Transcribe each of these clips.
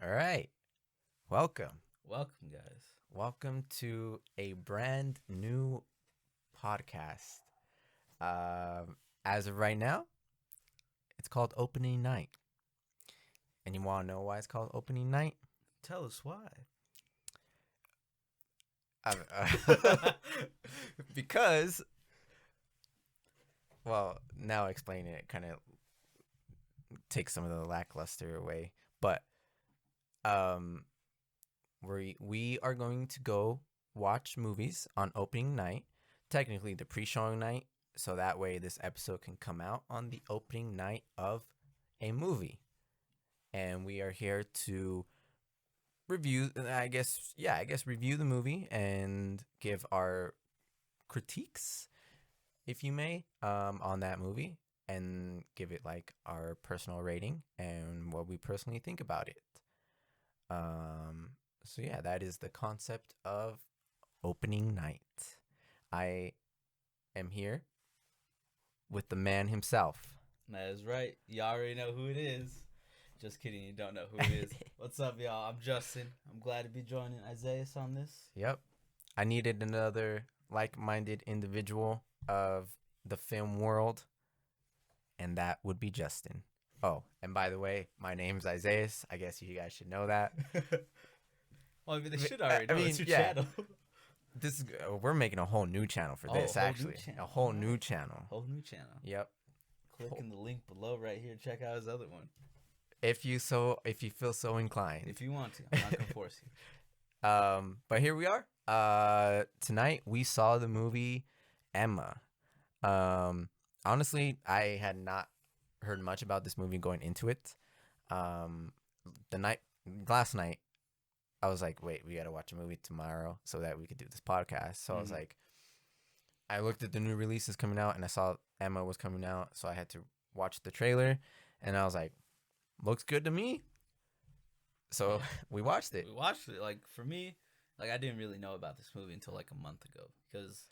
All right. Welcome. Welcome, guys. Welcome to a brand new podcast. As of right now, it's called Opening Night. And you want to know why it's called Opening Night? Tell us why. Uh, because, well, now explaining it kind of takes some of the lackluster away. But um, we are going to go watch movies on opening night, technically the pre-showing night, so that way this episode can come out on the opening night of a movie. And we are here to review, I guess review the movie and give our critiques, if you may, on that movie, and give it like our personal rating and what we personally think about it. Um, so yeah, that is the concept of opening night. I am here with the man himself. That is right. You already know who it is. Just kidding, you don't know who it is. What's up, y'all? I'm Justin. I'm glad to be joining Isaiah on this. Yep. I needed another like-minded individual of the film world, and that would be Justin. Oh, and by the way, my name's Isaiah. I guess you guys should know that. Well, I mean, they should already know it's your yeah. channel. This is we're making a whole new channel for this. Actually, a whole new channel. Whole new channel. Yep. Click in the link below right here. Check out his other one. If you feel so inclined. If you want to, I'm not gonna force you. But here we are. Tonight we saw the movie Emma. Honestly, I had not heard much about this movie going into it. Um, the night last night, I was like, wait, we gotta watch a movie tomorrow so that we could do this podcast. So I was like, I looked at the new releases coming out, and I saw Emma was coming out, so I had to watch the trailer, and I was like, looks good to me. So we watched it. We watched it. Like, for me, like, I didn't really know about this movie until like a month ago because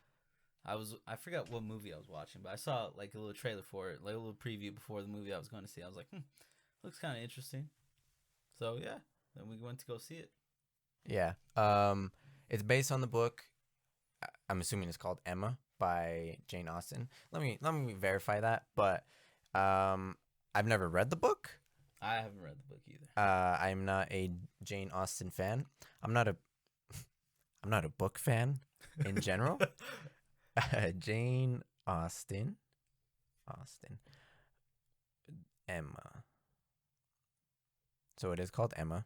I forgot what movie I was watching, but I saw like a little trailer for it, like a little preview before the movie I was going to see. I was like, looks kind of interesting. So yeah, then we went to go see it. Yeah. It's based on the book. I'm assuming it's called Emma by Jane Austen. Let me verify that. But I've never read the book. I haven't read the book either. I'm not a Jane Austen fan. I'm not a book fan in general. Jane Austen, Emma. So it is called Emma.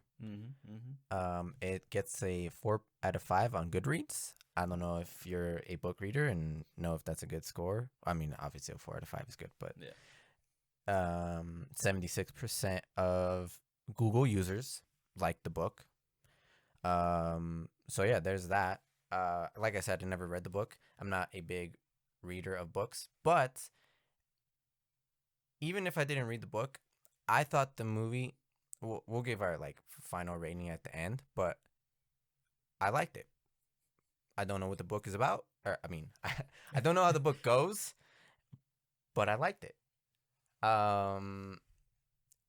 It gets a 4 out of 5 on Goodreads. I don't know if you're a book reader and know if that's a good score. I mean, obviously a 4 out of 5 is good, but Yeah. 76% of Google users like the book. So yeah, there's that. Like I said, I never read the book. I'm not a big reader of books, but even if I didn't read the book, I thought the movie. We'll give our like final rating at the end, but I liked it. I don't know what the book is about, or I mean, I don't know how the book goes, but I liked it.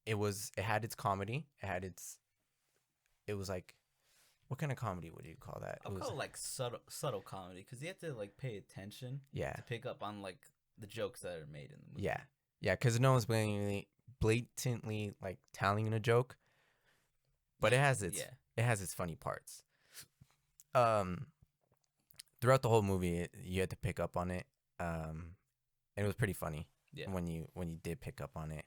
It had its comedy. It was like, what kind of comedy would you call that? I'll call it like subtle comedy because you have to like pay attention. Yeah. To pick up on like the jokes that are made in the movie. Yeah, because no one's blatantly like telling a joke, but it has its funny parts. Throughout the whole movie, you had to pick up on it. And it was pretty funny. Yeah. When you did pick up on it.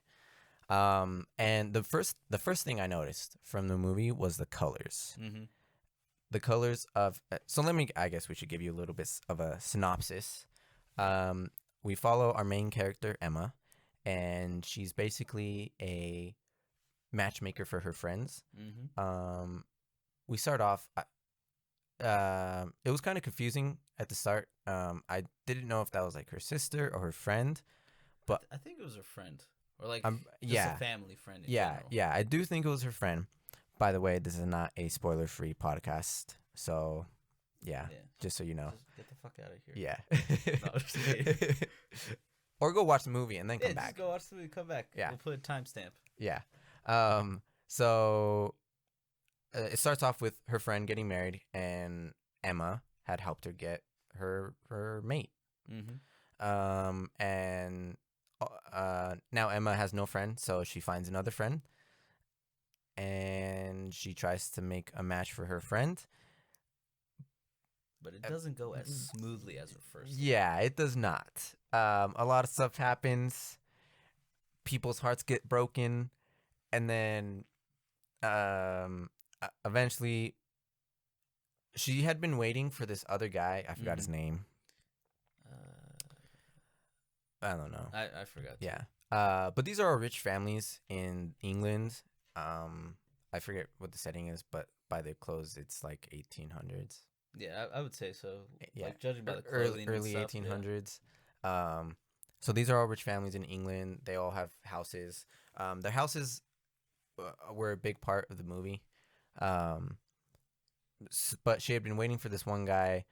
And the first thing I noticed from the movie was the colors. The colors of so I guess we should give you a little bit of a synopsis. We follow our main character Emma, and she's basically a matchmaker for her friends. We start off. It was kind of confusing at the start. I didn't know if that was like her sister or her friend, but I think it was her friend or like yeah, a family friend. Yeah. I do think it was her friend. By the way, this is not a spoiler-free podcast, so yeah, just so you know. Just get the fuck out of here. Yeah. No, just kidding. Or go watch the movie and then come back. Just go watch the movie, come back. Yeah. We'll put a timestamp. Yeah. So it starts off with her friend getting married, and Emma had helped her get her mate. Mm-hmm. And now Emma has no friend, so she finds another friend, and she tries to make a match for her friend. But it doesn't go as smoothly as her first. Yeah, it does not. A lot of stuff happens. People's hearts get broken, and then eventually she had been waiting for this other guy. I forgot his name. I don't know. I forgot. Too. Yeah. But these are rich families in England. I forget what the setting is, but by their clothes, it's like 1800s. Yeah, I would say so. Yeah, Like judging by the clothing early and stuff, 1800s. Yeah. So these are all rich families in England. They all have houses. Their houses were a big part of the movie. But she had been waiting for this one guy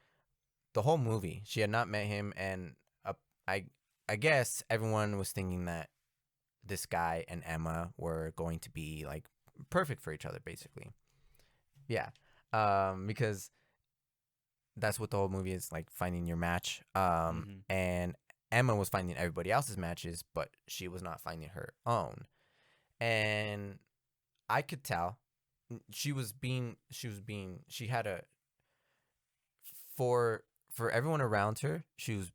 the whole movie. She had not met him, and I I guess everyone was thinking that this guy and Emma were going to be like perfect for each other, basically. Yeah, because that's what the whole movie is, like finding your match. And Emma was finding everybody else's matches, but she was not finding her own. And I could tell she had a for everyone around her, she was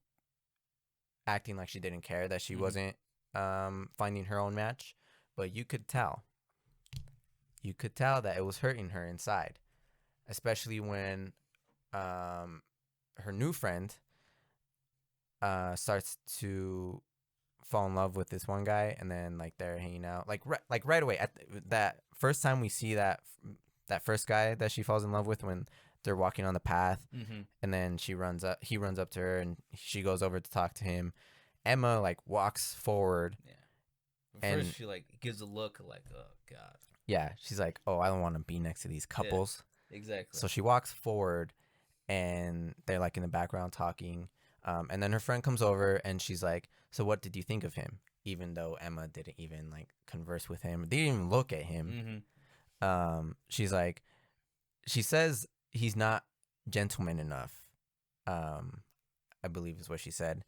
acting like she didn't care, that she wasn't finding her own match, but you could tell that it was hurting her inside, especially when her new friend starts to fall in love with this one guy, and then like they're hanging out like right away at that first time we see that first guy that she falls in love with, when they're walking on the path, and then he runs up to her, and she goes over to talk to him. Emma like walks forward. Yeah. First she like gives a look like, oh god. Yeah, she's like, oh, I don't want to be next to these couples. Yeah, exactly. So she walks forward, and they're like in the background talking. And then her friend comes over, and she's like, so what did you think of him? Even though Emma didn't even like converse with him, they didn't even look at him. She's like, she says he's not gentleman enough. I believe is what she said.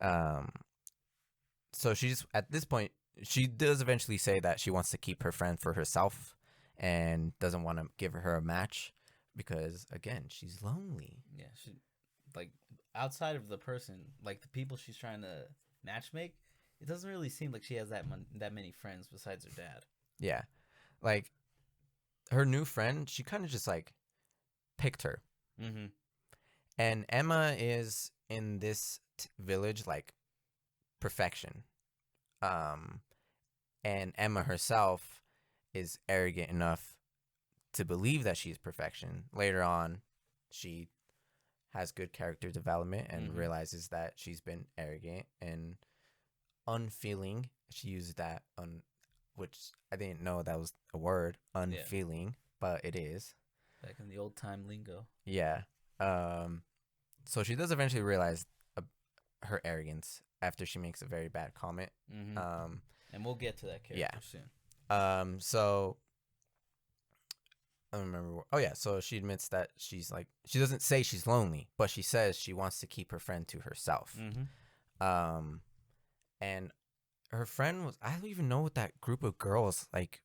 So she just, at this point, she does eventually say that she wants to keep her friend for herself and doesn't want to give her a match because, again, she's lonely. Yeah, she like outside of the person, like the people she's trying to matchmake, it doesn't really seem like she has that many friends besides her dad. Yeah, like her new friend, she kind of just like picked her. And Emma is in this village like perfection. And Emma herself is arrogant enough to believe that she's perfection. Later on, she has good character development and realizes that she's been arrogant and unfeeling. She used that which I didn't know that was a word, unfeeling, but it is. Back in the old time lingo. Yeah. So she does eventually realize her arrogance after she makes a very bad comment. And we'll get to that character soon. So I don't remember. So she admits that she's like, she doesn't say she's lonely, but she says she wants to keep her friend to herself. And her friend was, I don't even know what that group of girls, like,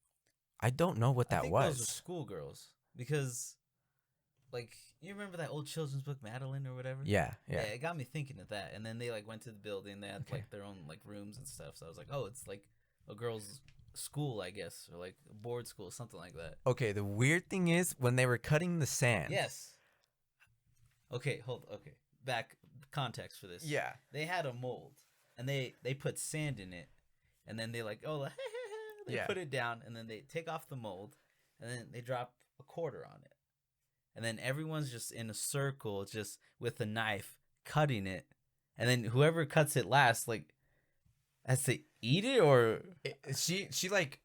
I don't know what that was. Those were schoolgirls, because like, you remember that old children's book Madeline or whatever? Yeah. It got me thinking of that. And then they like went to the building, they had like their own like rooms and stuff. So I was like, oh, it's like a girls' school, I guess, or like a board school, something like that. Okay, the weird thing is when they were cutting the sand. Yes. Okay, back context for this. Yeah. They had a mold, and they put sand in it, and then they like, oh, they put it down, and then they take off the mold, and then they drop a quarter on it. And then everyone's just in a circle, just with a knife, cutting it. And then whoever cuts it last, like, has to eat it, or... She like...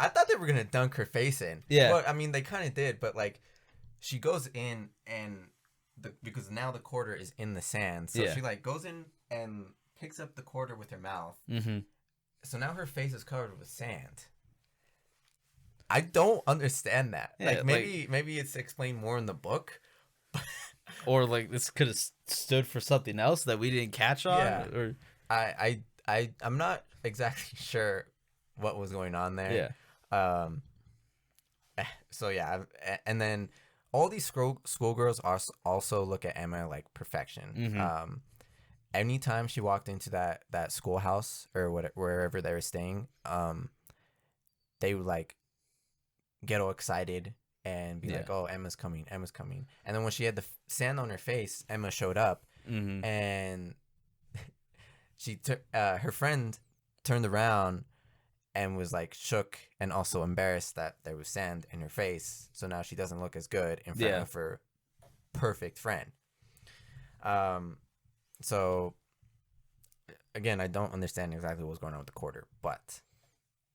I thought they were going to dunk her face in. Yeah. But, I mean, they kind of did, but, like, she goes in, and... because now the quarter is in the sand. So she, like, goes in and picks up the quarter with her mouth. So now her face is covered with sand. I don't understand that. Yeah, Like maybe it's explained more in the book. or like this could have stood for something else that we didn't catch on, Yeah. or I'm not exactly sure what was going on there. yeah, Um so yeah, and then all these schoolgirls also look at Emma like perfection. mm-hmm. Anytime she walked into that schoolhouse or wherever they were staying, they would like get all excited and be Yeah, like, "Oh, Emma's coming, Emma's coming." And then when she had the sand on her face, Emma showed up, mm-hmm. and her friend turned around and was like shook and also embarrassed that there was sand in her face. So now she doesn't look as good in front Yeah. of her perfect friend. So again, I don't understand exactly what was going on with the quarter, but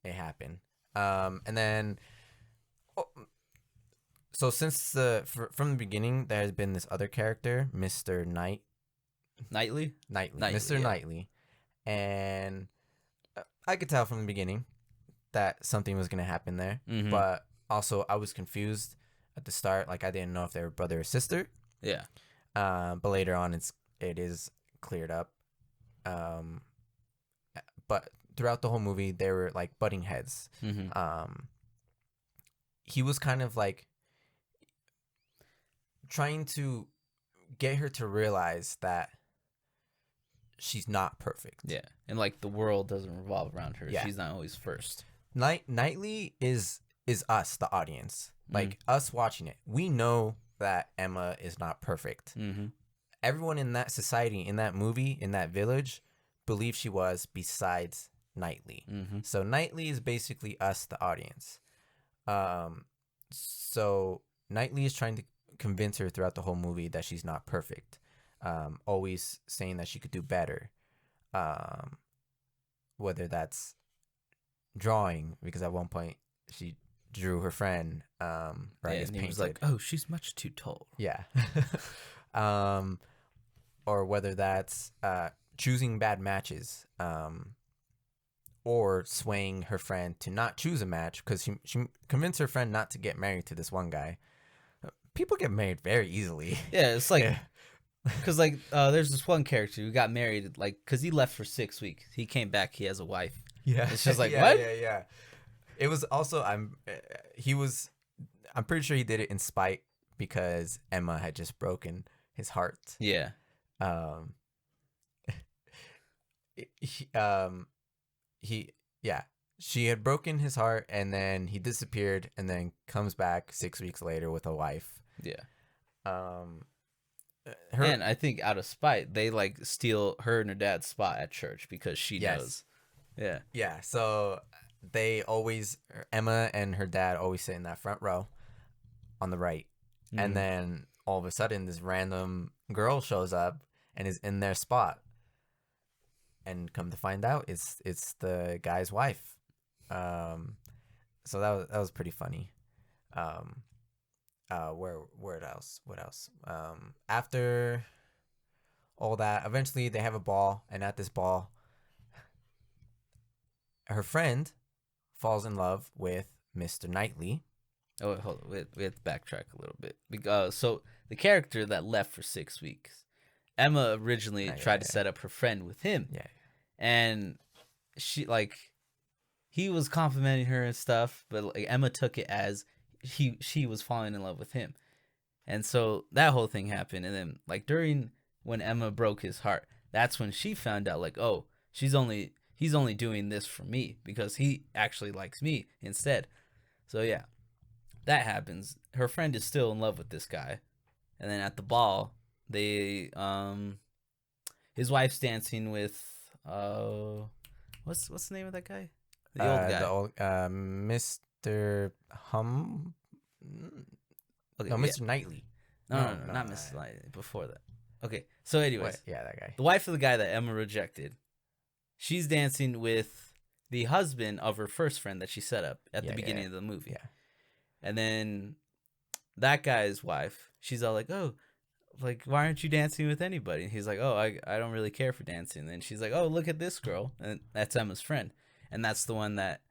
it happened. And then, so since from the beginning, there has been this other character, Mr. Nightly, Mr. yeah. Knightley, and I could tell from the beginning that something was gonna happen there, mm-hmm. but also I was confused at the start, like I didn't know if they were brother or sister. Yeah. But later on, it is cleared up. But throughout the whole movie, they were like butting heads. Mm-hmm. He was kind of like trying to get her to realize that she's not perfect. Yeah, and like the world doesn't revolve around her. Yeah. She's not always first. Knightley is us, the audience, like us watching it. We know that Emma is not perfect. Mm-hmm. Everyone in that society, in that movie, in that village, believed she was, besides Knightley. Mm-hmm. So Knightley is basically us, the audience. So Knightley is trying to convince her throughout the whole movie that she's not perfect. Always saying that she could do better. Whether that's drawing, because at one point she drew her friend, or I guess and he painted. was like, "Oh, she's much too tall." Yeah. Or whether that's choosing bad matches, or swaying her friend to not choose a match because she convinced her friend not to get married to this one guy. People get married very easily. Yeah, it's like because like there's this one character who got married like because he left for 6 weeks. He came back. He has a wife. Yeah, It's just like yeah, what? Yeah. It was also I'm pretty sure he did it in spite because Emma had just broken his heart. Yeah. She had broken his heart, and then he disappeared, and then comes back 6 weeks later with a wife. Yeah. Her, And I think out of spite, they like steal her and her dad's spot at church because she knows. Yeah. Yeah. So Emma and her dad always sit in that front row on the right. Mm-hmm. And then all of a sudden this random girl shows up and is in their spot. And come to find out it's the guy's wife. So that was pretty funny. What else? After all that, eventually they have a ball, and at this ball, her friend falls in love with Mr. Knightley. Oh, hold on. We have to backtrack a little bit. Because so the character that left for 6 weeks, Emma originally tried to set up her friend with him. Yeah. And she like he was complimenting her and stuff, but like Emma took it as she was falling in love with him. And so that whole thing happened, and then like during when Emma broke his heart, that's when she found out like, oh, he's only doing this for me because he actually likes me instead. So yeah, that happens. Her friend is still in love with this guy, and then at the ball, they his wife's dancing with what's the name of that guy? The old guy. The old Mr. Hum. Okay, No, Mr. Knightley. No, not Mr. Knightley. Before that. Okay, so anyways, yeah, that guy. The wife of the guy that Emma rejected, she's dancing with the husband of her first friend that she set up at the beginning of the movie. Yeah. And then that guy's wife, she's all like, oh, like, why aren't you dancing with anybody? And he's like, oh, I don't really care for dancing. And she's like, oh, look at this girl. And that's Emma's friend. And that's the one that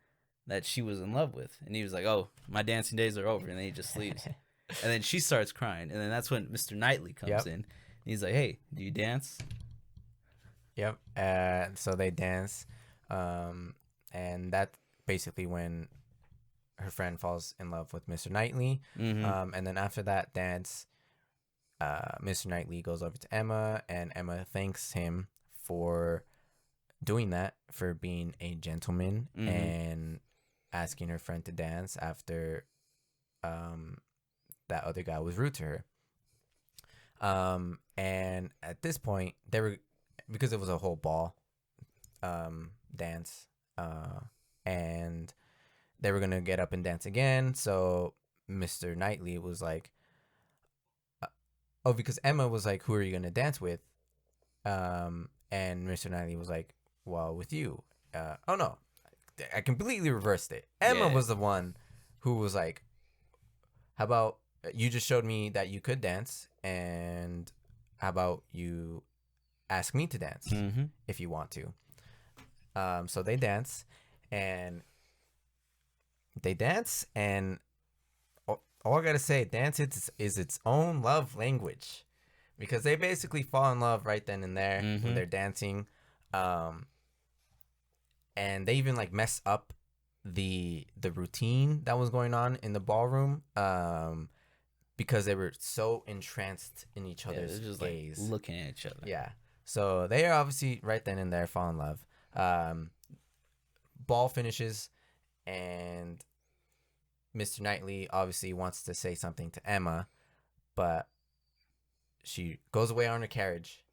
that she was in love with, and he was like, "Oh, my dancing days are over," and then he just leaves. And then she starts crying, and then that's when Mr. Knightley comes Yep. in. And he's like, "Hey, do you dance?" Yep. So they dance, and that basically when her friend falls in love with Mr. Knightley. Mm-hmm. And then after that dance, Mr. Knightley goes over to Emma, and Emma thanks him for doing that, for being a gentleman Mm-hmm. and asking her friend to dance after that other guy was rude to her. And at this point, they were, because it was a whole ball dance, and they were gonna get up and dance again. So Mr. Knightley was like, "Oh," because Emma was like, "Who are you gonna dance with?" And Mr. Knightley was like, "Well, with you." Oh no, I completely reversed it. Emma Yeah. was the one who was like, "How about you just showed me that you could dance, and how about you ask me to dance Mm-hmm. if you want to?" So they dance, and all I gotta say, dance is its own love language, because they basically fall in love right then and there when Mm-hmm. they're dancing, um, and they even like mess up the routine that was going on in the ballroom, because they were so entranced in each Yeah, other's they're just like gaze. looking at each other. Yeah, so they are obviously right then and there fall in love. Ball finishes, and Mr. Knightley obviously wants to say something to Emma, but she goes away on her carriage,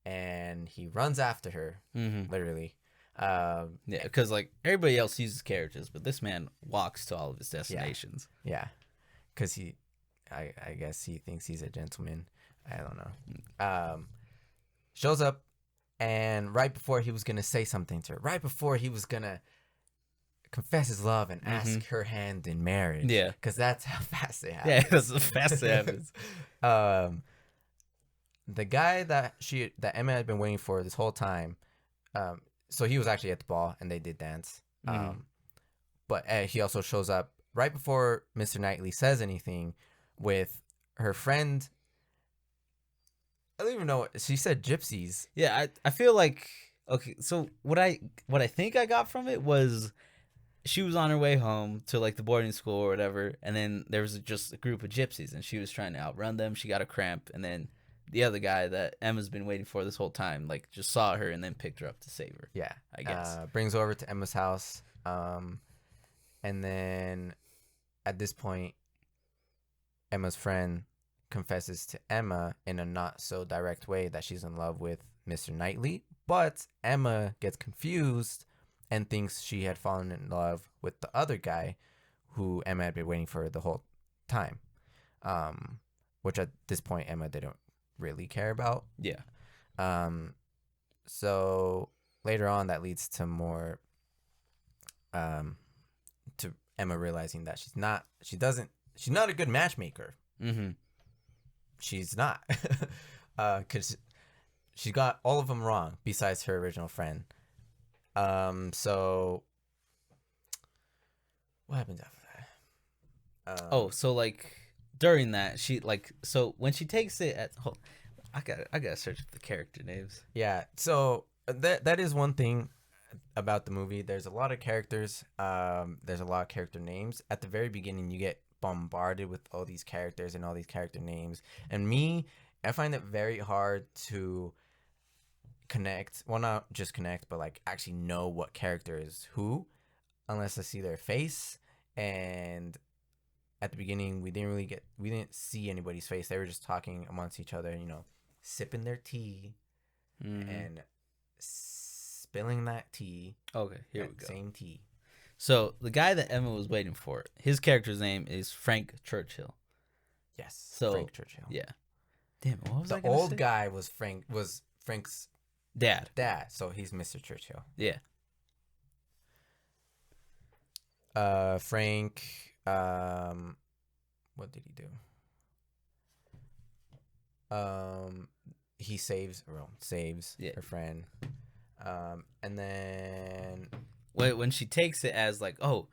and he runs after her, Mm-hmm. literally. Yeah, because like everybody else uses carriages, but this man walks to all of his Yeah, destinations. yeah, because I guess he thinks he's a gentleman. I don't know. Shows up, and right before he was gonna say something to her, right before he was gonna confess his love and Mm-hmm. ask her hand in marriage, Yeah. because that's how fast it Yeah, happens. that's the fast it happens. um, the guy that Emma had been waiting for this whole time, um, so he was actually at the ball, and they did dance. Mm-hmm. But he also shows up right before Mr. Knightley says anything, with her friend. I don't even know what she said. Gypsies. Yeah, I feel like okay. So what I think I got from it was she was on her way home to like the boarding school or whatever, and then there was just a group of gypsies, and she was trying to outrun them. She got a cramp, and then the other guy that Emma's been waiting for this whole time, like just saw her and then picked her up to save her. Yeah. I guess. Brings her over to Emma's house. And then at this point, Emma's friend confesses to Emma in a not so direct way that she's in love with Mr. Knightley, but Emma gets confused and thinks she had fallen in love with the other guy who Emma had been waiting for the whole time. Which at this point Emma didn't really care about. Yeah. So later on, that leads to more, to Emma realizing that she's not a good matchmaker. Mm-hmm. She's not, because she got all of them wrong besides her original friend. So what happens after that? Oh, so like during that, she like so when she takes it at. I gotta search the character names. Yeah. So that is one thing about the movie. There's a lot of characters. There's a lot of character names. At the very beginning, you get bombarded with all these characters and all these character names. And I find it very hard to connect. Well, not just connect, but like actually know what character is who, unless I see their face. And at the beginning, we didn't see anybody's face. They were just talking amongst each other, sipping their tea, Mm-hmm. and spilling that tea. Okay, here that we go. Same tea. So the guy that Emma was waiting for, his character's name is Frank Churchill. Yes. So Frank Churchill. yeah. Damn, what was I The gonna old say? guy was Frank's Dad. dad, so he's Mr. Churchill. Yeah. Frank. What did he do? He saves Yeah. her friend. And then when she takes it as like, oh,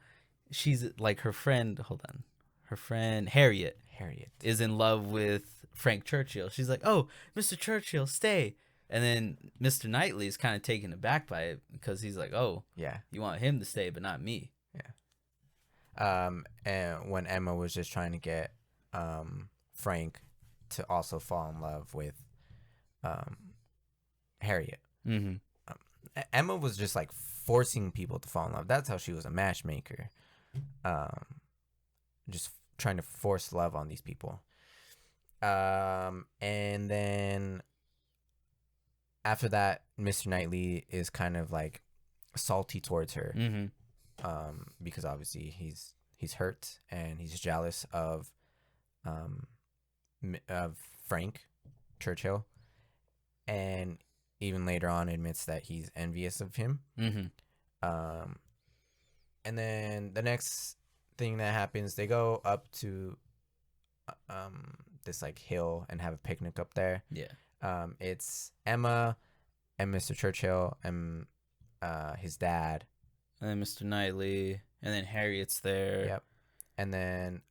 she's like her friend. Hold on, her friend Harriet Harriet. is in love with Frank Churchill. She's like, oh, Mr. Churchill, stay. And then Mr. Knightley is kind of taken aback by it because he's like, oh, Yeah. you want him to stay, but not me. And when Emma was just trying to get Frank to also fall in love with um, Harriet. Mm-hmm. Emma was just like forcing people to fall in love. That's how she was a matchmaker. Just trying to force love on these people. And then after that, Mr. Knightley is kind of like salty towards her. Mm-hmm. Because obviously he's hurt and he's jealous of Frank Churchill, and even later on admits that he's envious of him. Mm-hmm. And then the next thing that happens, they go up to this like hill and have a picnic up there. Yeah. It's Emma and Mr. Churchill and his dad. And then Mr. Knightley, and then Harriet's there. Yep. And then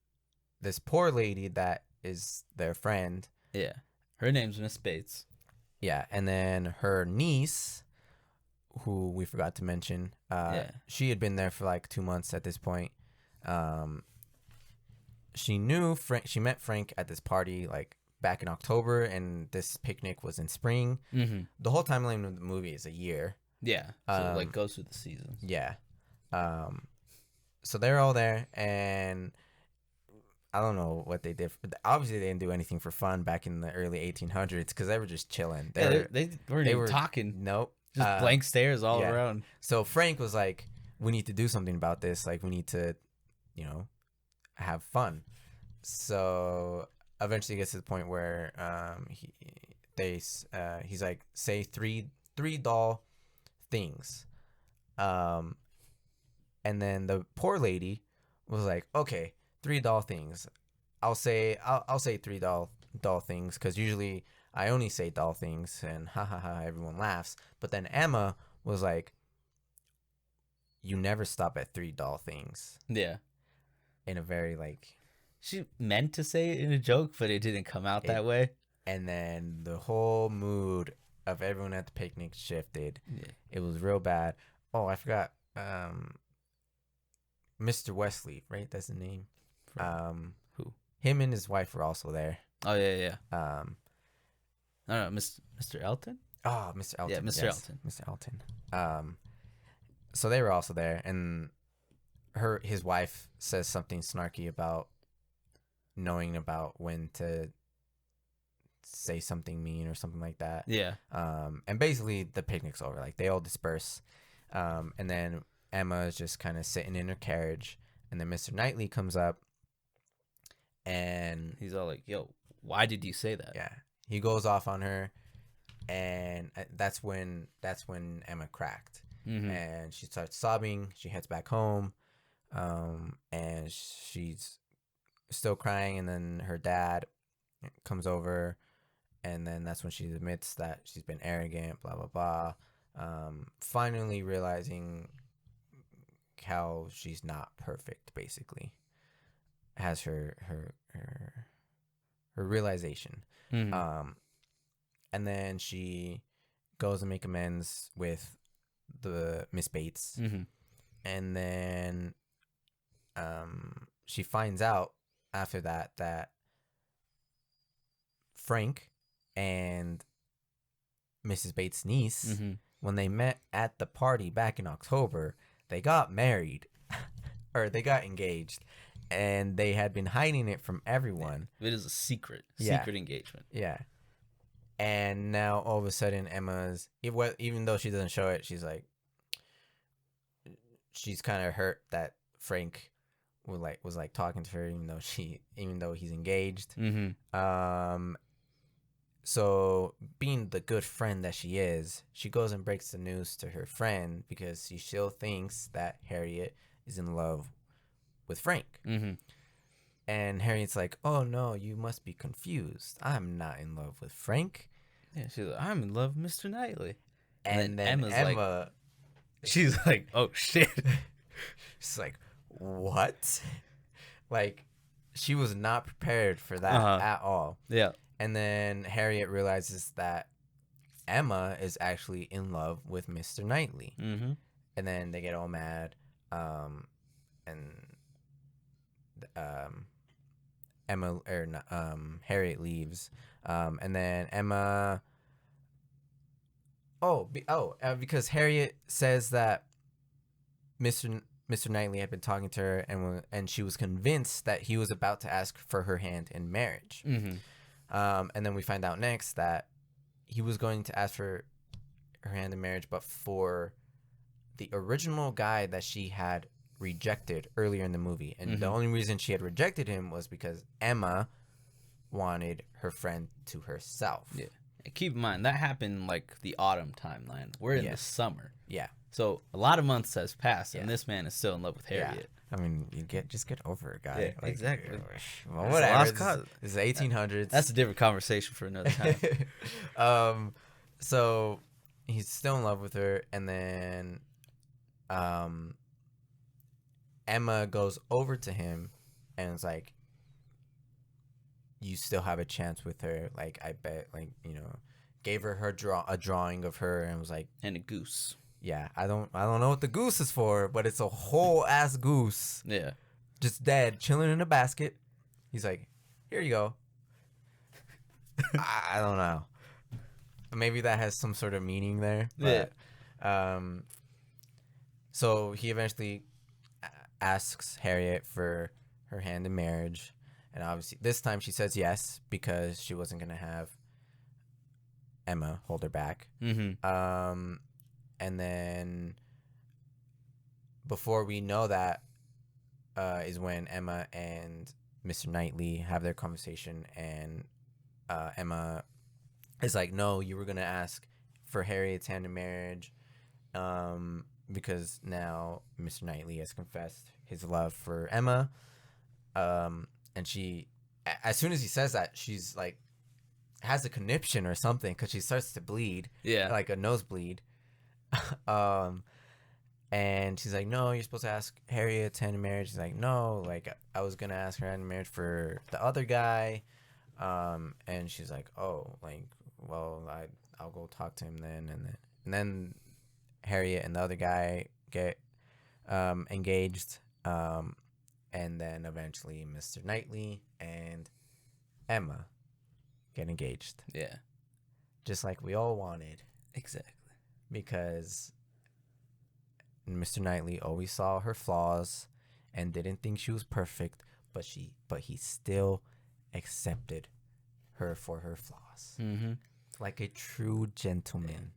this poor lady that is their friend. Yeah. Her name's Miss Bates. Yeah. And then her niece, who we forgot to mention, she had been there for like 2 months at this point. She knew Frank. She met Frank at this party like back in October, and this picnic was in spring. Mm-hmm. The whole timeline of the movie is a year. Yeah. So it like goes through the seasons. Yeah. So they're all there, and I don't know what they did. Obviously, they didn't do anything for fun back in the early 1800s because they were just chilling. They weren't even talking. Nope. Just blank stares all around. So Frank was like, we need to do something about this. Like, we need to, have fun. So eventually it gets to the point where he's like, say three doll things. And then the poor lady was like, okay, 3 doll things. I'll say 3 doll things because usually I only say doll things and ha ha ha, everyone laughs. But then Emma was like, you never stop at 3 doll things. Yeah. In a very like, she meant to say it in a joke, but it didn't come out that way. And then the whole mood of everyone at the picnic shifted. Yeah. It was real bad. Oh, I forgot. Mr. Wesley, right? That's the name. Who? Him and his wife were also there. Oh yeah. No, Mr. Elton. Oh, Mr. Elton. Yeah, Mr. Elton. Mr. Elton. So they were also there, and his wife says something snarky about knowing about when to say something mean or something like that. Yeah. And basically the picnic's over. Like they all disperse. And then Emma is just kind of sitting in her carriage, and then Mr. Knightley comes up, and he's all like, "Yo, why did you say that?" Yeah, he goes off on her, and that's when Emma cracked, and she starts sobbing. She heads back home, and she's still crying, and then her dad comes over, and then that's when she admits that she's been arrogant, blah blah blah. Finally realizing how she's not perfect, basically has her realization. And then she goes and make amends with the Miss Bates, and then she finds out after that Frank and Mrs. Bates' niece, when they met at the party back in October, they got married or they got engaged, and they had been hiding it from everyone. It is a secret engagement. Yeah. And now all of a sudden Emma's, even though she doesn't show it, she's kind of hurt that Frank was talking to her, even though he's engaged. So being the good friend that she is, she goes and breaks the news to her friend because she still thinks that Harriet is in love with Frank. And Harriet's like, oh no, you must be confused. I'm not in love with Frank. Yeah, she's like, I'm in love with Mr. Knightley. And then Emma She's like, oh shit. She's like, what? Like, she was not prepared for that at all. Yeah. And then Harriet realizes that Emma is actually in love with Mr. Knightley. Mm-hmm. And then they get all mad. And Harriet leaves. And then Emma. Because Harriet says that Mr. Knightley had been talking to her, and she was convinced that he was about to ask for her hand in marriage. Mm-hmm. And then we find out next that he was going to ask for her hand in marriage, but for the original guy that she had rejected earlier in the movie. And the only reason she had rejected him was because Emma wanted her friend to herself. Yeah. And keep in mind, that happened like the autumn timeline. We're in the summer. Yeah. So a lot of months has passed, and this man is still in love with Harriet. I mean, just get over it, guy. Yeah, like, exactly. Well, whatever. It's the 1800s. That's a different conversation for another time. So he's still in love with her, and then Emma goes over to him and is like, you still have a chance with her. Like, I bet, like, gave her a drawing of her and was like, and a goose. Yeah, I don't know what the goose is for, but it's a whole ass goose. Yeah. Just dead, chilling in a basket. He's like, here you go. I don't know. Maybe that has some sort of meaning there. But, yeah. So he eventually asks Harriet for her hand in marriage. And obviously, this time she says yes because she wasn't going to have Emma hold her back. Mm-hmm. And then before we know that is when Emma and Mr. Knightley have their conversation, and Emma is like, no, you were going to ask for Harriet's hand in marriage because now Mr. Knightley has confessed his love for Emma. And she, as soon as he says that, she's like, has a conniption or something because she starts to bleed. Yeah. Like a nosebleed. And she's like, no, you're supposed to ask Harriet's hand in marriage. She's like, no, like I was gonna ask her hand in marriage for the other guy. And she's like, oh, like, well, I'll go talk to him then. And then Harriet and the other guy get engaged. And then eventually Mr. Knightley and Emma get engaged. Yeah. Just like we all wanted. Exactly. Because Mr. Knightley always saw her flaws and didn't think she was perfect, but he still accepted her for her flaws. Mm-hmm. Like a true gentleman.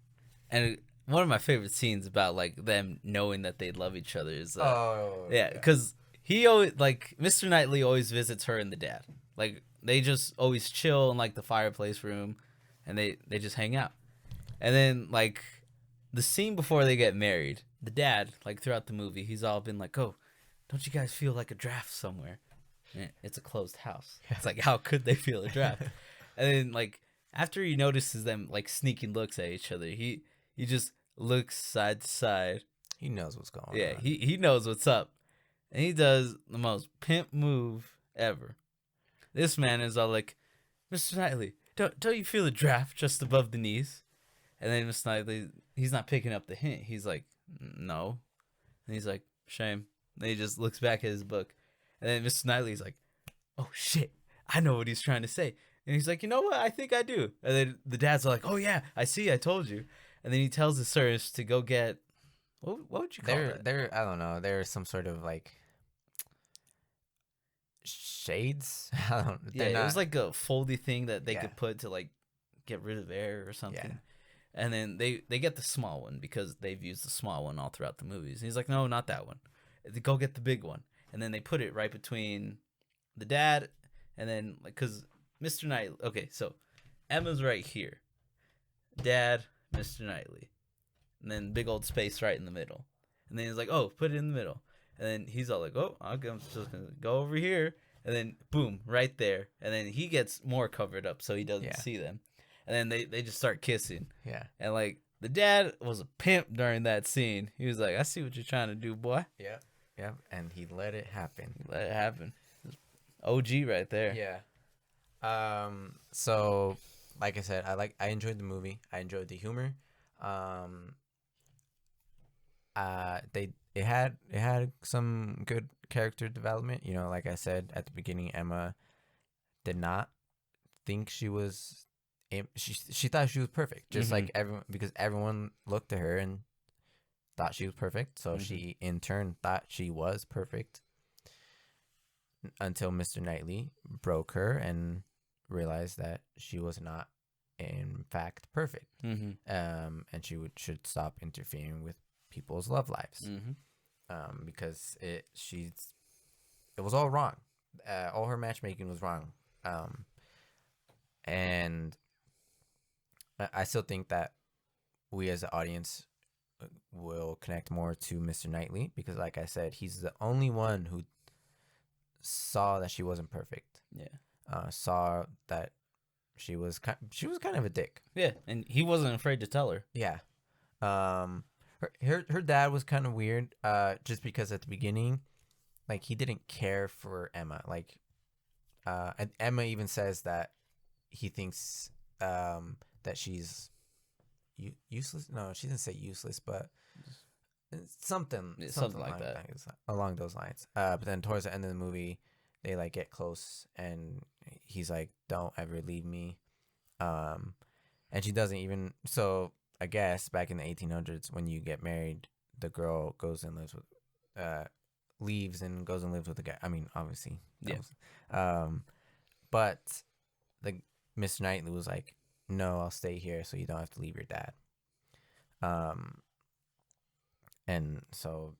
And one of my favorite scenes about like them knowing that they love each other is yeah, because he always, like, Mr. Knightley always visits her and the dad. Like, they just always chill in like the fireplace room, and they just hang out. And then like the scene before they get married, the dad, like throughout the movie, he's all been like, oh, don't you guys feel like a draft somewhere? And it's a closed house. It's like, how could they feel a draft? And then like after he notices them like sneaking looks at each other, he just looks side to side. He knows what's going on. Yeah, he knows what's up. And he does the most pimp move ever. This man is all like, Mr. Knightley, don't you feel a draft just above the knees? And then Mr. Knightley, he's not picking up the hint. He's like, no. And he's like, shame. And he just looks back at his book. And then Mr. Knightley's like, oh shit, I know what he's trying to say. And he's like, you know what? I think I do. And then the dad's like, oh yeah, I see, I told you. And then he tells the sirs to go get, what would you call it? I don't know. There's some sort of like shades. I don't. Yeah, it was like a foldy thing that they could put to like get rid of air or something. Yeah. And then they get the small one because they've used the small one all throughout the movies. And he's like, no, not that one. Go get the big one. And then they put it right between the dad and then like, because Mr. Knightley. Okay, so Emma's right here. Dad, Mr. Knightley. And then big old space right in the middle. And then he's like, oh, put it in the middle. And then he's all like, oh, I'm just going to go over here. And then, boom, right there. And then he gets more covered up so he doesn't see them. And then they just start kissing. Yeah. And, like, The dad was a pimp during that scene. He was like, "I see what you're trying to do, boy." Yeah. Yeah. And he let it happen. Let it happen. OG right there. Yeah. So like I said, I enjoyed the movie. I enjoyed the humor. Um it had some good character development. You know, like I said at the beginning, Emma did not think she was she thought she was perfect, just like everyone, because everyone looked at her and thought she was perfect, so she in turn thought she was perfect until Mr. Knightley broke her and realized that she was not in fact perfect. And she should stop interfering with people's love lives. Because it was all wrong. All her matchmaking was wrong. And I still think that we as an audience will connect more to Mr. Knightley because, like I said, he's the only one who saw that she wasn't perfect. Yeah. Saw that she was kind of a dick. Yeah, and he wasn't afraid to tell her. Yeah. Her dad was kind of weird. Just because at the beginning, like, he didn't care for Emma. Like, and Emma even says that he thinks that she's useless. No, she didn't say useless, but something like that. Along those lines. But then towards the end of the movie, they like get close, and he's like, "Don't ever leave me," and she doesn't even. So I guess back in the 1800s, when you get married, the girl goes and lives with, leaves and goes and lives with the guy. I mean, obviously, yeah. But the Mr. Knightley was like, "No, I'll stay here, so you don't have to leave your dad." And so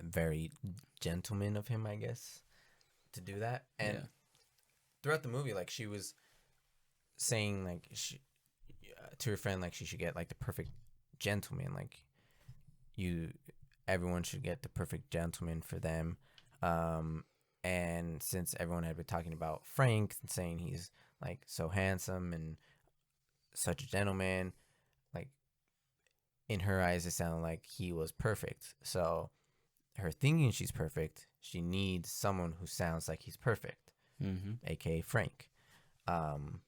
very gentleman of him, I guess, to do that. And throughout the movie, like, she was saying, like, to her friend, like, she should get like the perfect gentleman, like, everyone should get the perfect gentleman for them. And since everyone had been talking about Frank and saying he's like so handsome and such a gentleman, like, in her eyes, it sounded like he was perfect. So her thinking she's perfect, she needs someone who sounds like he's perfect, aka Frank. And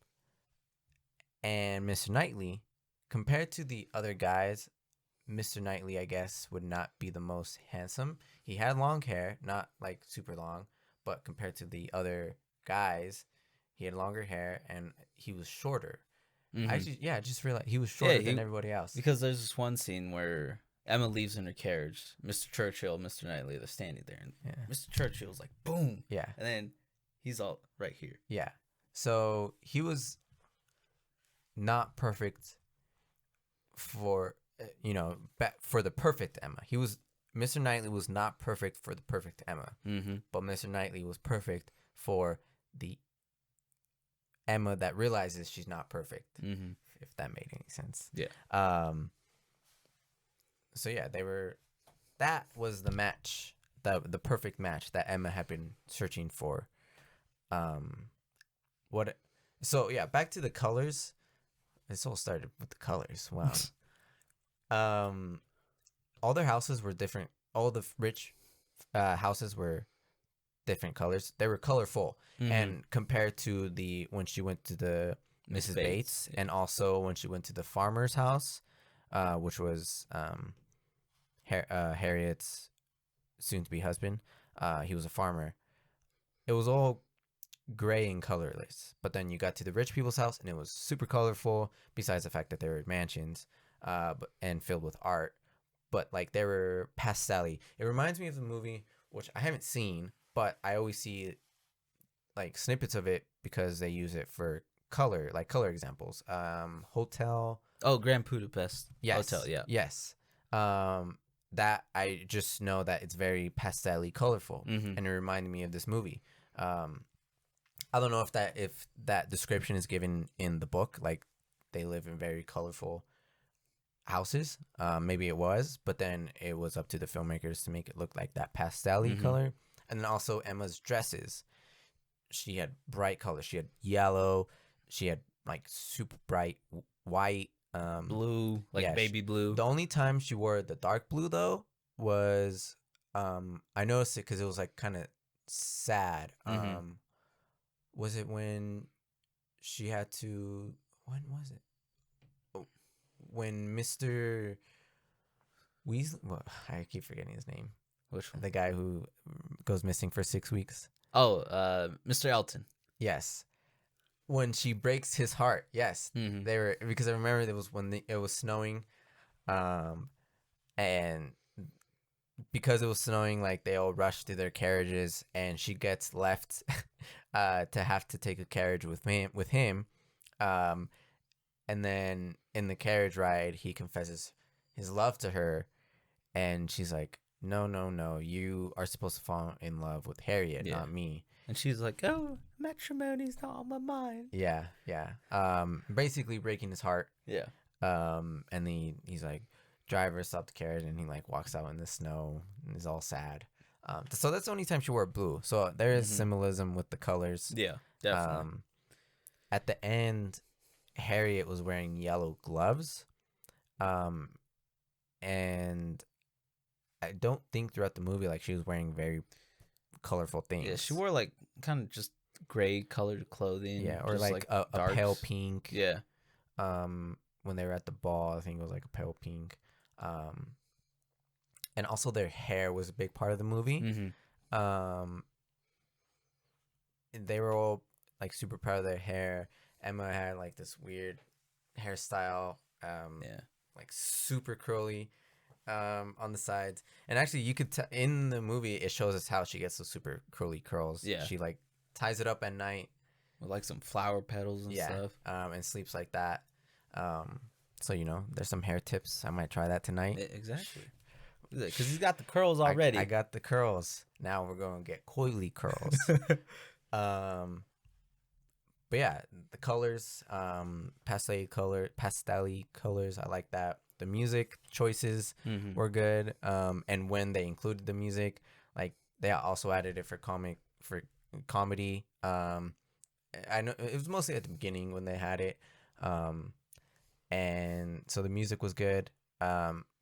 Mr. Knightley, compared to the other guys, Mr. Knightley, I guess, would not be the most handsome. He had long hair, not like super long, but compared to the other guys, he had longer hair and he was shorter. Actually, I just realized he was shorter than everybody else. Because there's this one scene where Emma leaves in her carriage. Mr. Churchill, Mr. Knightley, they're standing there, and Mr. Churchill's like, boom. Yeah. And then he's all right here. Yeah. So he was not perfect for, for the perfect Emma. Mr. Knightley was not perfect for the perfect Emma. But Mr. Knightley was perfect for the Emma that realizes she's not perfect. If that made any sense. Yeah. So yeah, that was the match, the perfect match that Emma had been searching for. So yeah, back to the colors. This all started with the colors. Wow. All their houses were different. All the rich houses were different colors. They were colorful, and compared to when she went to the Mrs. Bates, and also when she went to the farmer's house, which was Harriet's soon-to-be husband. He was a farmer. It was all gray and colorless. But then you got to the rich people's house, and it was super colorful. Besides the fact that they were mansions, and filled with art, but like they were pastel-y. It reminds me of the movie, which I haven't seen, but I always see like snippets of it because they use it for color examples. Hotel. Oh, Grand Budapest. Yes. Hotel. Yeah. Yes. That I just know that it's very pastel-y, colorful, and it reminded me of this movie. I don't know if that description is given in the book, like they live in very colorful houses. Maybe it was, but then it was up to the filmmakers to make it look like that pastel-y color. And then also Emma's dresses. She had bright colors. She had yellow. She had like super bright white. Blue, like yeah, baby blue. The only time she wore the dark blue though was I noticed it because it was like kind of sad. Mm-hmm. Was it when she had to? When was it? Oh, when Mr. Weasley? Well, I keep forgetting his name. Which one? The guy who goes missing for 6 weeks. Oh, Mr. Elton. Yes. When she breaks his heart. Yes. Mm-hmm. They were because I remember it was when it was snowing, and because it was snowing, like they all rushed to their carriages, and she gets left, to have to take a carriage with him, um, and then in the carriage ride, he confesses his love to her, and she's like, "No, no, no, you are supposed to fall in love with Harriet, Yeah. not me." And she's like, "Oh, matrimony's not on my mind." Yeah, yeah. Basically breaking his heart. Yeah. And then he's like, driver, stop the carriage, and he like walks out in the snow and is all sad. So that's the only time she wore blue. So there is symbolism with the colors. Yeah, definitely. At the end, Harriet was wearing yellow gloves. And I don't think throughout the movie like she was wearing very colorful things. Yeah, she wore like kind of just gray colored clothing. Yeah, or just, like a pale darks. pink. Yeah. When they were at the ball, I think it was like a pale pink. And also their hair was a big part of the movie. Mm-hmm. They were all like super proud of their hair. Emma had like this weird hairstyle, Yeah. like super curly, on the sides. And actually, you could in the movie it shows us how she gets those super curly curls. Yeah. She like ties it up at night. With like some flower petals and stuff. And sleeps like that. So there's some hair tips. I might try that tonight. Exactly. Because he's got the curls already. I got the curls. Now we're gonna get coily curls. But yeah, the colors, pastel colors. I like that. The music choices were good. And when they included the music, like they also added it for comedy. I know it was mostly at the beginning when they had it. And so the music was good.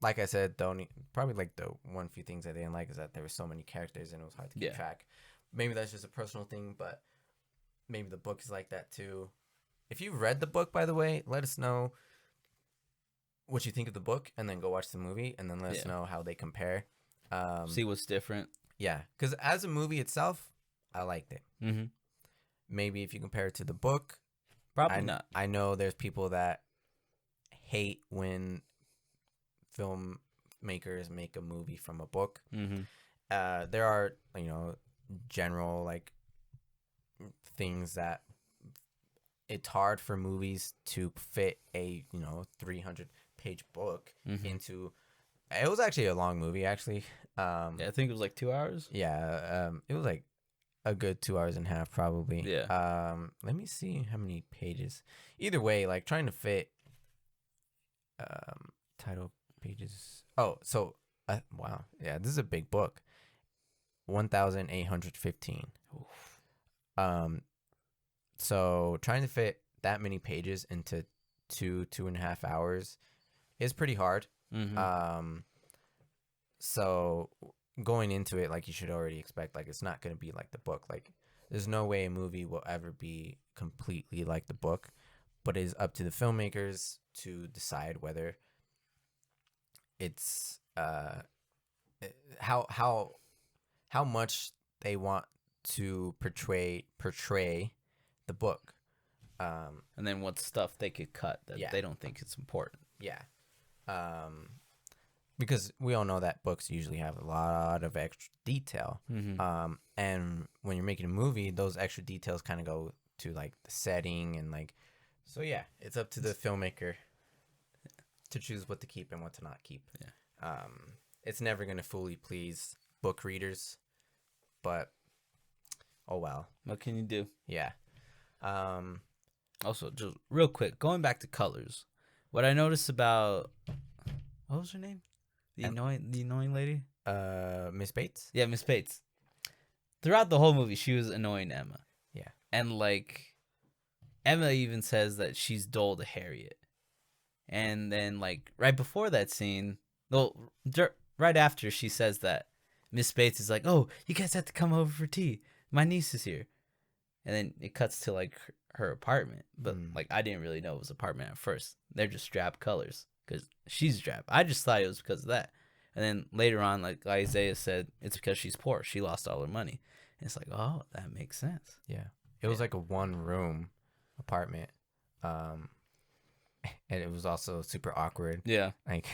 Like I said, probably like the one few things I didn't like is that there were so many characters and it was hard to keep track. Maybe that's just a personal thing, but maybe the book is like that too. If you read the book, by the way, let us know what you think of the book, and then go watch the movie, and then let us know how they compare. See what's different. Yeah, because as a movie itself, I liked it. Mm-hmm. Maybe if you compare it to the book, probably not. I know there's people that hate when filmmakers make a movie from a book. Mm-hmm. There are general like things that it's hard for movies to fit a 300-page book into. It was actually a long movie actually. Yeah, I think it was like 2 hours. Yeah, it was like a good 2 hours and a half probably. Yeah. Let me see how many pages. Either way, like trying to fit title pages. Oh, so wow. Yeah, this is a big book. 1,815. So trying to fit that many pages into 2.5 hours is pretty hard. So going into it, like, you should already expect like it's not going to be like the book. Like, there's no way a movie will ever be completely like the book, but it is up to the filmmakers to decide whether it's how much they want to portray the book, and then what stuff they could cut that they don't think it's important. Because we all know that books usually have a lot of extra detail, and when you're making a movie, those extra details kind of go to like the setting and like, so yeah, it's up to the filmmaker to choose what to keep and what to not keep. It's never going to fully please book readers, but oh well. What can you do? Yeah. Also, just real quick, going back to colors, what I noticed about, what was her name? The annoying lady? Miss Bates? Yeah, Miss Bates. Throughout the whole movie, she was annoying Emma. Yeah. And like, Emma even says that she's dull to Harriet. And then like right before that scene, well, right after she says that, Miss Bates is like, "Oh, you guys have to come over for tea. My niece is here." And then it cuts to like her apartment, but like I didn't really know it was apartment at first. They're just drab colors because she's drab. I just thought it was because of that. And then later on, like Isaiah said, it's because she's poor. She lost all her money. And it's like, oh, that makes sense. Yeah. It was like a one-room apartment. And it was also super awkward. Yeah. Like,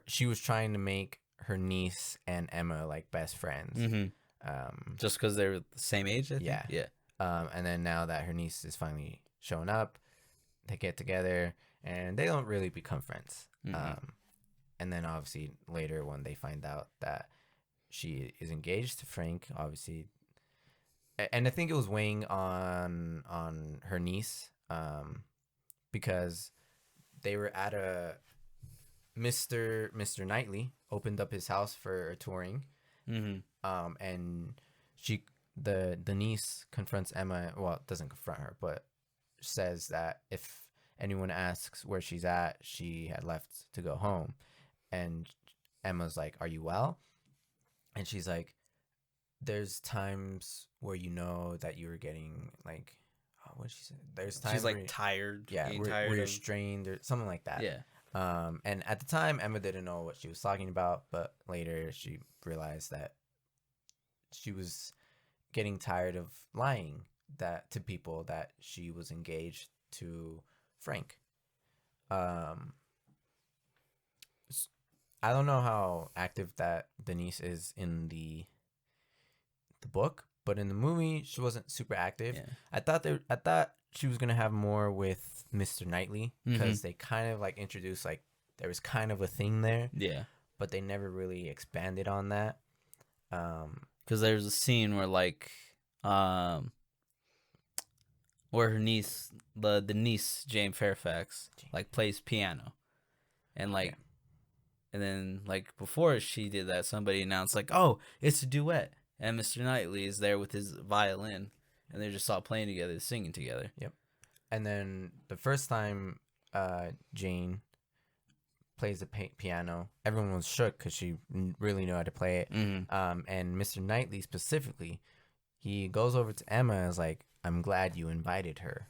she was trying to make her niece and Emma like best friends. Just because they were the same age, I think? Yeah. Yeah. And then now that her niece is finally showing up, they get together and they don't really become friends. And then obviously later when they find out that she is engaged to Frank, obviously, and I think it was weighing on her niece, because they were at a Mr. Knightley opened up his house for touring, and the niece confronts Emma. Well, doesn't confront her, but says that if anyone asks where she's at, she had left to go home. And Emma's like, "Are you well?" And she's like, "There's times where you know that you're getting like, oh, what did she say? There's times she's like where tired. yeah, where you're strained or something like that." Yeah. And at the time, Emma didn't know what she was talking about, but later she realized that she was getting tired of lying that to people that she was engaged to Frank. I don't know how active that Denise is in the book, but in the movie she wasn't super active. Yeah. I thought she was gonna have more with Mr. Knightley because they kind of like introduced like there was kind of a thing there. Yeah. But they never really expanded on that. Because there's a scene where like where her niece, the niece Jane Fairfax, like plays piano, and like. Yeah. And then, like, before she did that, somebody announced, like, oh, it's a duet. And Mr. Knightley is there with his violin. And they're just all playing together, singing together. Yep. And then the first time Jane plays the piano, everyone was shook because she really knew how to play it. And Mr. Knightley specifically, he goes over to Emma and is like, "I'm glad you invited her."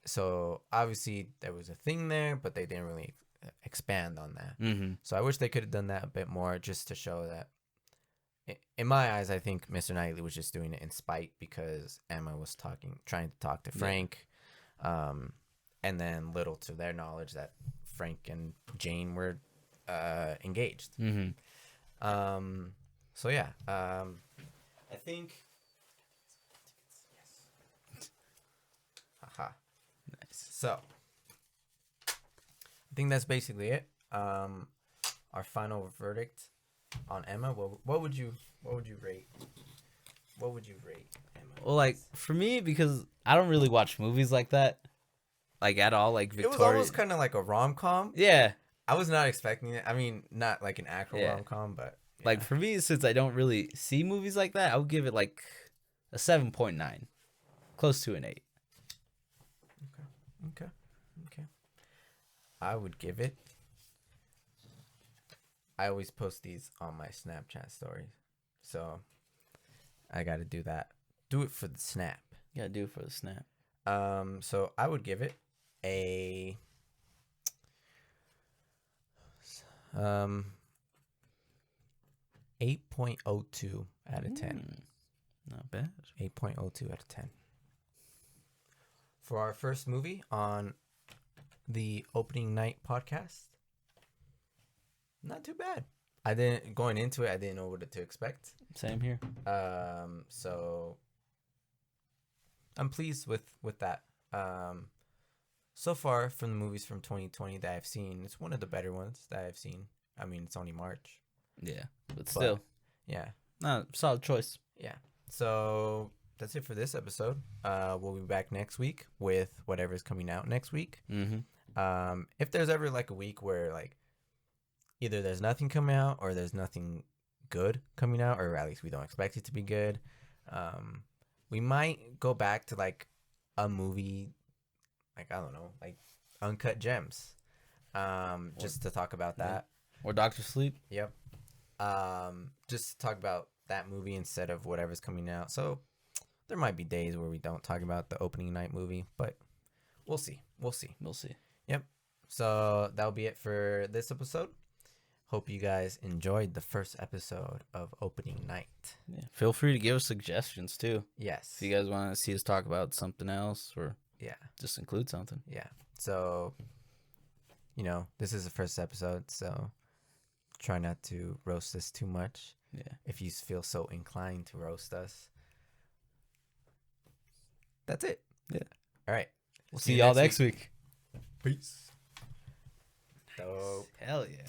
So, obviously, there was a thing there, but they didn't really expand on that. So I wish they could have done that a bit more just to show that in my eyes I think Mr. Knightley was just doing it in spite because Emma was trying to talk to Frank, and then little to their knowledge that Frank and Jane were engaged. So yeah, I think haha. Nice. So I think that's basically it. Our final verdict on Emma. What would you rate? What would you rate Emma? Well, like for me, because I don't really watch movies like that, like at all. Like Victoria, it was almost kind of like a rom-com. Yeah, I was not expecting it. I mean, not like an actual rom-com, but yeah. Like for me, since I don't really see movies like that, I would give it like a 7.9, close to an 8. Okay. I would give it. I always post these on my Snapchat stories, so I got to do that. Do it for the snap. You gotta do it for the snap. So I would give it a 8.02 out of 10. Not bad. 8.02 out of 10. For our first movie on the opening night podcast, not too bad. Going into it, I didn't know what to expect. Same here. So I'm pleased with that. So far from the movies from 2020 that I've seen, it's one of the better ones that I've seen. I mean, it's only March. Yeah, but still. Yeah. Solid choice. Yeah. So that's it for this episode. We'll be back next week with whatever's coming out next week. If there's ever like a week where like either there's nothing coming out or there's nothing good coming out, or at least we don't expect it to be good, we might go back to like a movie like, I don't know, like Uncut Gems. Just to talk about Yeah. that. Or Doctor Sleep. Yep. Just to talk about that movie instead of whatever's coming out. So there might be days where we don't talk about the opening night movie, but we'll see. We'll see. We'll see. Yep. So that'll be it for this episode. Hope you guys enjoyed the first episode of opening night. Yeah. Feel free to give us suggestions too. Yes. If you guys want to see us talk about something else or Yeah. just include something. Yeah. So, this is the first episode, so try not to roast us too much. Yeah. If you feel so inclined to roast us. That's it. Yeah. All right. We'll see y'all next week. Peace. Nice. Hell yeah.